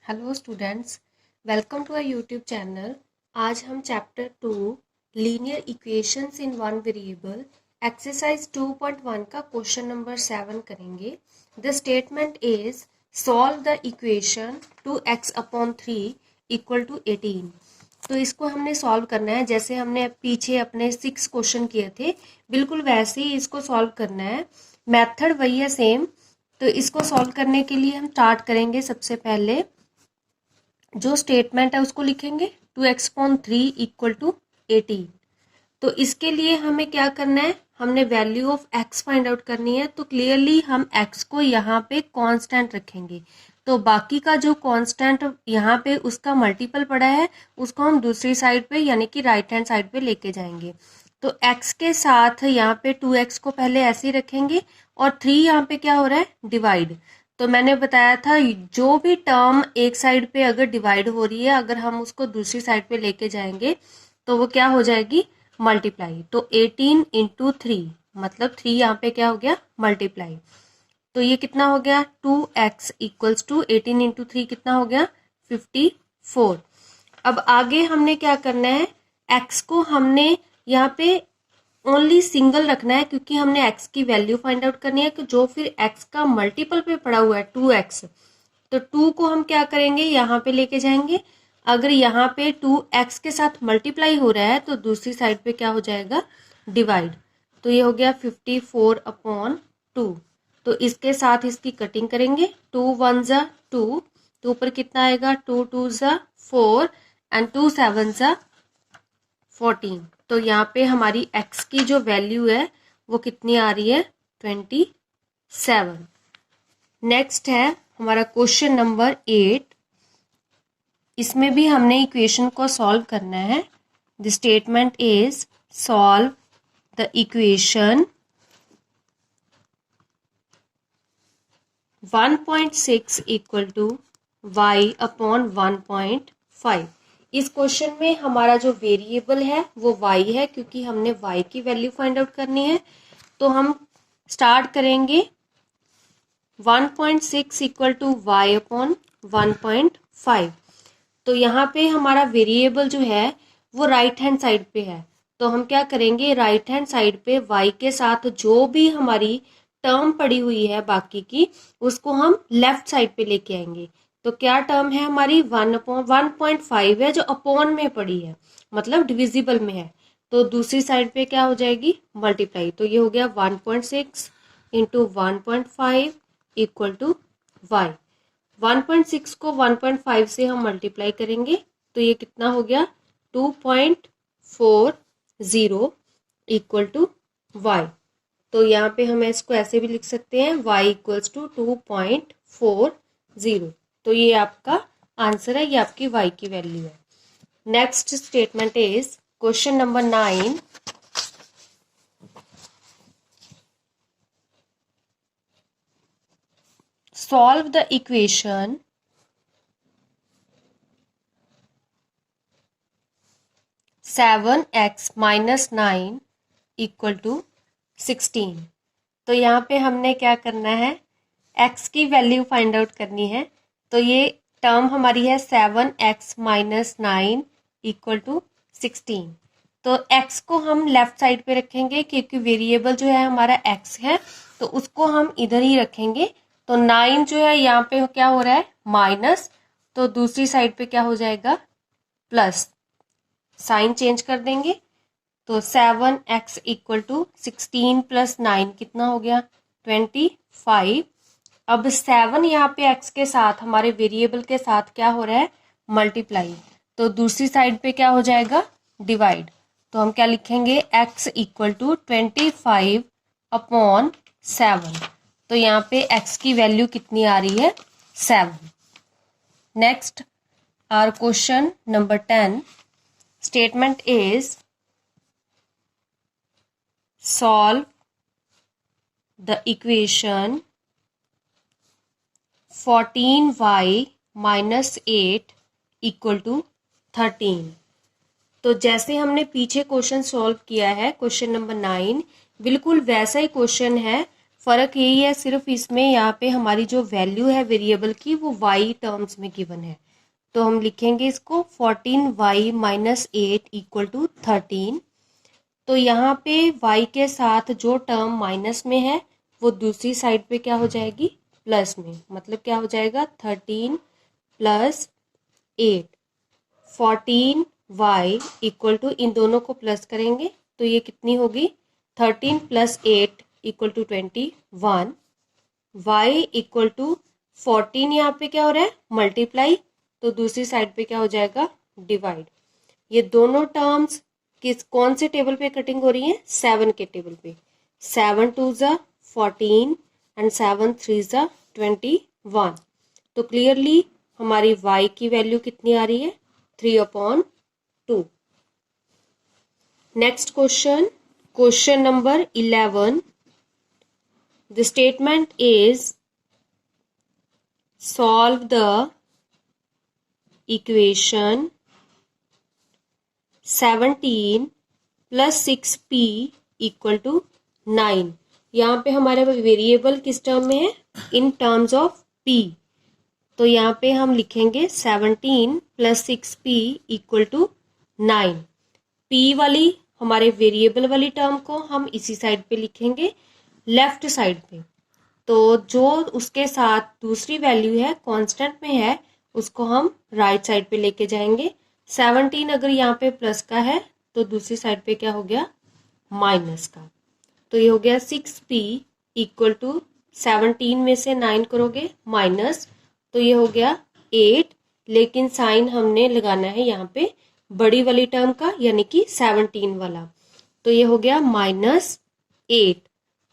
Hello students, welcome to our YouTube channel. आज हम chapter 2 linear equations in one variable exercise 2.1 का question number 7 करेंगे। The statement is solve the equation 2x/3 equal to 18। तो इसको हमने solve करना है जैसे हमने पीछे अपने 6 क्वेश्चन किए थे, बिल्कुल वैसे ही इसको सॉल्व करना है। मेथड वही है सेम। तो इसको सॉल्व करने के लिए हम स्टार्ट करेंगे। सबसे पहले जो स्टेटमेंट है उसको लिखेंगे 2x/3 इक्वल टू 18। तो इसके लिए हमें क्या करना है, हमने value of x find out करनी है। तो क्लियरली हम x को यहाँ पे कांस्टेंट रखेंगे। तो बाकी का जो कांस्टेंट यहाँ पे उसका मल्टीपल पड़ा है उसको हम दूसरी साइड पे यानी कि राइट हैंड साइड पे लेके जाएंगे। तो x के साथ यहाँ पे 2x को पहले ऐसे ही रखेंगे और 3 यहाँ पे क्या हो रहा है, डिवाइड। तो मैंने बताया था जो भी टर्म एक साइड पे अगर डिवाइड हो रही है, अगर हम उसको दूसरी साइड पे लेके जाएंगे तो वो क्या हो जाएगी, मल्टीप्लाई। तो 18 इंटू 3 मतलब 3 यहाँ पे क्या हो गया, मल्टीप्लाई। तो ये कितना हो गया, 2x इक्वल्स टू 18 इंटू 3 कितना हो गया, 54। अब आगे हमने क्या करना है, x को हमने यहाँ पे ओनली सिंगल रखना है क्योंकि हमने x की वैल्यू फाइंड आउट करनी है कि जो फिर x का मल्टीपल पे पड़ा हुआ है 2x। तो 2 को हम क्या करेंगे, यहाँ पे लेके जाएंगे। अगर यहाँ पे 2x के साथ मल्टीप्लाई हो रहा है तो दूसरी साइड पे क्या हो जाएगा, डिवाइड। तो ये हो गया 54/2। तो इसके साथ इसकी कटिंग करेंगे। 2 1 ज़ा 2, तो ऊपर कितना आएगा, 2 2 ज़ा 4 एंड 2 7 ज़ा 14। तो यहाँ पे हमारी x की जो वैल्यू है वो कितनी आ रही है, 27। नेक्स्ट है हमारा क्वेश्चन नंबर 8। इसमें भी हमने इक्वेशन को सॉल्व करना है। The statement is solve the equation 1.6 equal to y/1.5। इस क्वेश्चन में हमारा जो वेरिएबल है वो y है क्योंकि हमने y की वैल्यू फाइंड आउट करनी है। तो हम स्टार्ट करेंगे 1.6 इक्वल टू y/1.5। तो यहाँ पे हमारा वेरिएबल जो है वो राइट हैंड साइड पे है। तो हम क्या करेंगे, राइट हैंड साइड पे y के साथ जो भी हमारी टर्म पड़ी हुई है बाकी की, उसको हम लेफ्ट साइड पे लेके आएंगे। तो क्या टर्म है हमारी, 1/1.5 है जो अपॉन में पड़ी है, मतलब डिविजिबल में है। तो दूसरी साइड पे क्या हो जाएगी, मल्टीप्लाई। तो ये हो गया 1.6 इंटू 1.5 इक्वल टू y। 1.6 को 1.5 से हम मल्टीप्लाई करेंगे तो ये कितना हो गया, 2.40 इक्वल टू y। तो यहाँ पे हम इसको ऐसे भी लिख सकते हैं, y इक्वल्स टू 2.40। तो ये आपका आंसर है, ये आपकी y की वैल्यू है। Next statement is question number 9। Solve the equation 7x - 9 equal to 16। तो यहाँ पे हमने क्या करना है, x की वैल्यू फाइंड आउट करनी है। तो ये टर्म हमारी है 7x - 9 इक्वल टू 16। तो x को हम लेफ्ट साइड पे रखेंगे क्योंकि वेरिएबल जो है हमारा x है, तो उसको हम इधर ही रखेंगे। तो 9 जो है यहाँ पे क्या हो रहा है, माइनस। तो दूसरी साइड पे क्या हो जाएगा, प्लस। साइन चेंज कर देंगे। तो 7x इक्वल टू 16 प्लस 9 कितना हो गया, 25। अब 7 यहाँ पे x के साथ हमारे वेरिएबल के साथ क्या हो रहा है, मल्टीप्लाई। तो दूसरी साइड पे क्या हो जाएगा, डिवाइड। तो हम क्या लिखेंगे, x इक्वल टू 25/7। तो यहाँ पे x की वैल्यू कितनी आ रही है, 7। Next our question number 10। Statement is solve the equation 14y - 8 equal to 13। तो जैसे हमने पीछे क्वेश्चन सॉल्व किया है, क्वेश्चन नंबर 9, बिल्कुल वैसा ही क्वेश्चन है। फ़र्क यही है सिर्फ इसमें, यहाँ पे हमारी जो वैल्यू है वेरिएबल की वो y टर्म्स में गिवन है। तो हम लिखेंगे इसको 14y माइनस 8 इक्वल टू 13। तो यहाँ पे y के साथ जो टर्म माइनस में है वो दूसरी साइड पे क्या हो जाएगी, प्लस में। मतलब क्या हो जाएगा, 13 प्लस 8, 14y इक्वल टू, इन दोनों को प्लस करेंगे तो ये कितनी होगी, 13 plus 8 equal to 21। y equal to 14, यहाँ पे क्या हो रहा है, मल्टीप्लाई, तो दूसरी साइड पे क्या हो जाएगा, डिवाइड। ये दोनों टर्म्स कौन से टेबल पे कटिंग हो रही है, 7 के टेबल पे। 7 2 ज़ा 14 एंड 7 3 ज़ा 21। तो क्लियरली हमारी y की वैल्यू कितनी आ रही है, 3/2। Next question, question number 11। The statement is solve the equation 17 plus 6p equal to 9। यहाँ पे हमारे वेरिएबल किस टर्म में है, इन टर्म्स ऑफ p। तो यहाँ पे हम लिखेंगे 17 plus 6p equal to 9। p वाली हमारे वेरिएबल वाली टर्म को हम इसी साइड पे लिखेंगे, लेफ्ट साइड पे। तो जो उसके साथ दूसरी वैल्यू है कांस्टेंट में है उसको हम राइट साइड पे लेके जाएंगे। 17 अगर यहाँ पे प्लस का है तो दूसरी साइड पे क्या हो गया, माइनस का। तो ये हो गया 6p इक्वल टू 17 में से 9 करोगे माइनस, तो ये हो गया 8। लेकिन साइन हमने लगाना है यहाँ पे बड़ी वाली टर्म का, यानी कि 17 वाला। तो ये हो गया -8।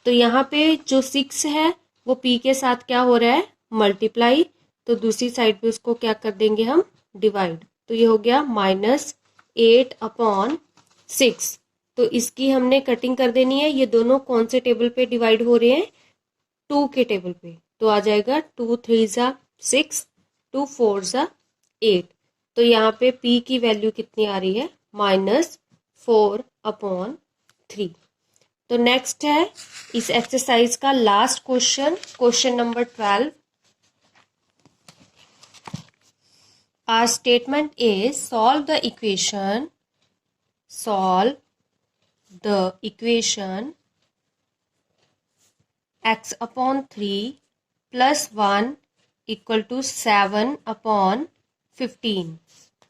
तो यहाँ पे जो 6 है वो p के साथ क्या हो रहा है, मल्टीप्लाई। तो दूसरी साइड पे उसको क्या कर देंगे हम, डिवाइड। तो ये हो गया -8/6। तो इसकी हमने कटिंग कर देनी है। ये दोनों कौन से टेबल पे डिवाइड हो रहे हैं, 2 के टेबल पे। तो आ जाएगा 2 3 ज़ा 6, 2 4 ज़ा 8। तो यहाँ पे p की वैल्यू कितनी आ रही है, -4/3। तो नेक्स्ट है इस एक्सरसाइज का last question, question number 12। Our statement is solve the equation x/3 + 1 = 7/15।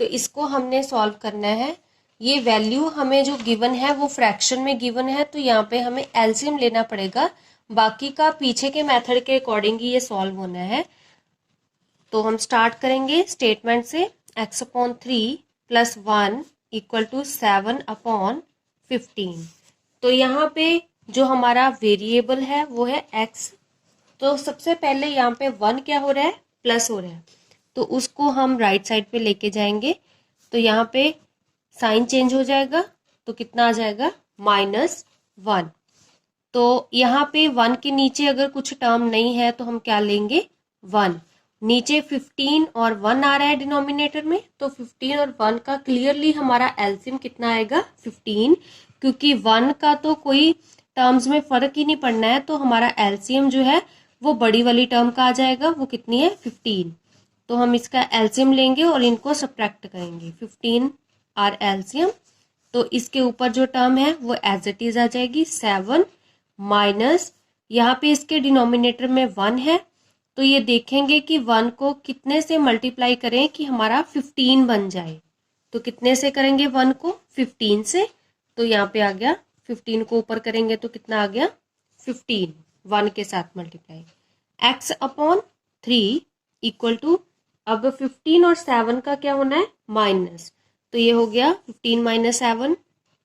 तो इसको हमने सॉल्व करना है। ये वैल्यू हमें जो गिवन है वो फ्रैक्शन में गिवन है, तो यहाँ पे हमें एलसीएम लेना पड़ेगा। बाकी का पीछे के मेथड के अकॉर्डिंग ही ये सॉल्व होना है। तो हम स्टार्ट करेंगे स्टेटमेंट से, x/3 + 1 = 7/15। तो यहाँ पे जो हमारा वेरिएबल है वो है x। तो सबसे पहले यहाँ पे 1 क्या हो रहा है, प्लस हो रहा है, तो उसको हम राइट साइड पे लेके जाएंगे। तो यहाँ पे साइन चेंज हो जाएगा, तो कितना आ जाएगा, -1। तो यहाँ पे 1 के नीचे अगर कुछ टर्म नहीं है तो हम क्या लेंगे, 1। नीचे 15 और 1 आ रहा है डिनोमिनेटर में, तो 15 और 1 का क्लियरली हमारा एलसीएम कितना आएगा, 15। क्योंकि 1 का तो कोई टर्म्स में फर्क ही नहीं पड़ना है, तो हमारा एलसीएम जो है वो बड़ी वाली टर्म का आ जाएगा, वो कितनी है, 15। तो हम इसका एलसीएम लेंगे और इनको सब्ट्रैक्ट करेंगे, 15 आर एलसीएम। तो इसके ऊपर जो टर्म है वो एज इट इज आ जाएगी 7 माइनस, यहाँ पे इसके डिनोमिनेटर में 1 है, तो ये देखेंगे कि 1 को कितने से मल्टीप्लाई करें कि हमारा 15 बन जाए। तो कितने से करेंगे 1 को, 15 से। तो यहाँ पे आ गया 15 को ऊपर करेंगे तो कितना आ गया, 15 1 के साथ मल्टीप्लाई। x/3 = अब 15 और 7 का क्या होना है, माइनस। तो ये हो गया 15 - 7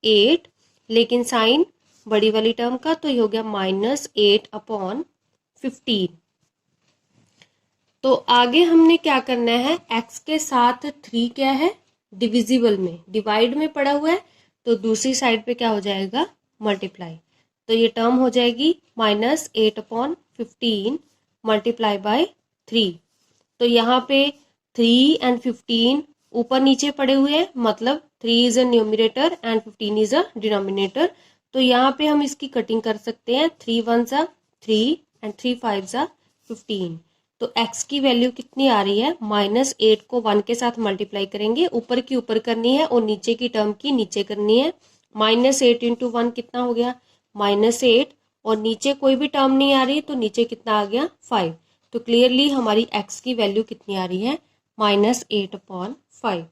8, लेकिन साइन बड़ी वाली टर्म का, तो ये हो गया -8/15। तो आगे हमने क्या करना है, x के साथ 3 क्या है, डिविजिबल में, डिवाइड में पड़ा हुआ है, तो दूसरी साइड पे क्या हो जाएगा, मल्टीप्लाई। तो ये टर्म हो जाएगी -8/15 × 3। तो यहाँ पे 3 and 15 ऊपर नीचे पड़े हुए हैं, मतलब 3 is a numerator and 15 is a denominator. तो यहाँ पे हम इसकी कटिंग कर सकते हैं, 3 1 ज़ा 3 एंड 3 5 ज़ा 15। तो x की वैल्यू कितनी आ रही है, -8 को 1 के साथ मल्टीप्लाई करेंगे, ऊपर की ऊपर करनी है और नीचे की टर्म की नीचे करनी है। -8 इंटू 1 कितना हो गया, -8, और नीचे कोई भी टर्म नहीं आ रही तो नीचे कितना आ गया, 5। तो क्लियरली हमारी x की वैल्यू कितनी आ रही है, -8/5।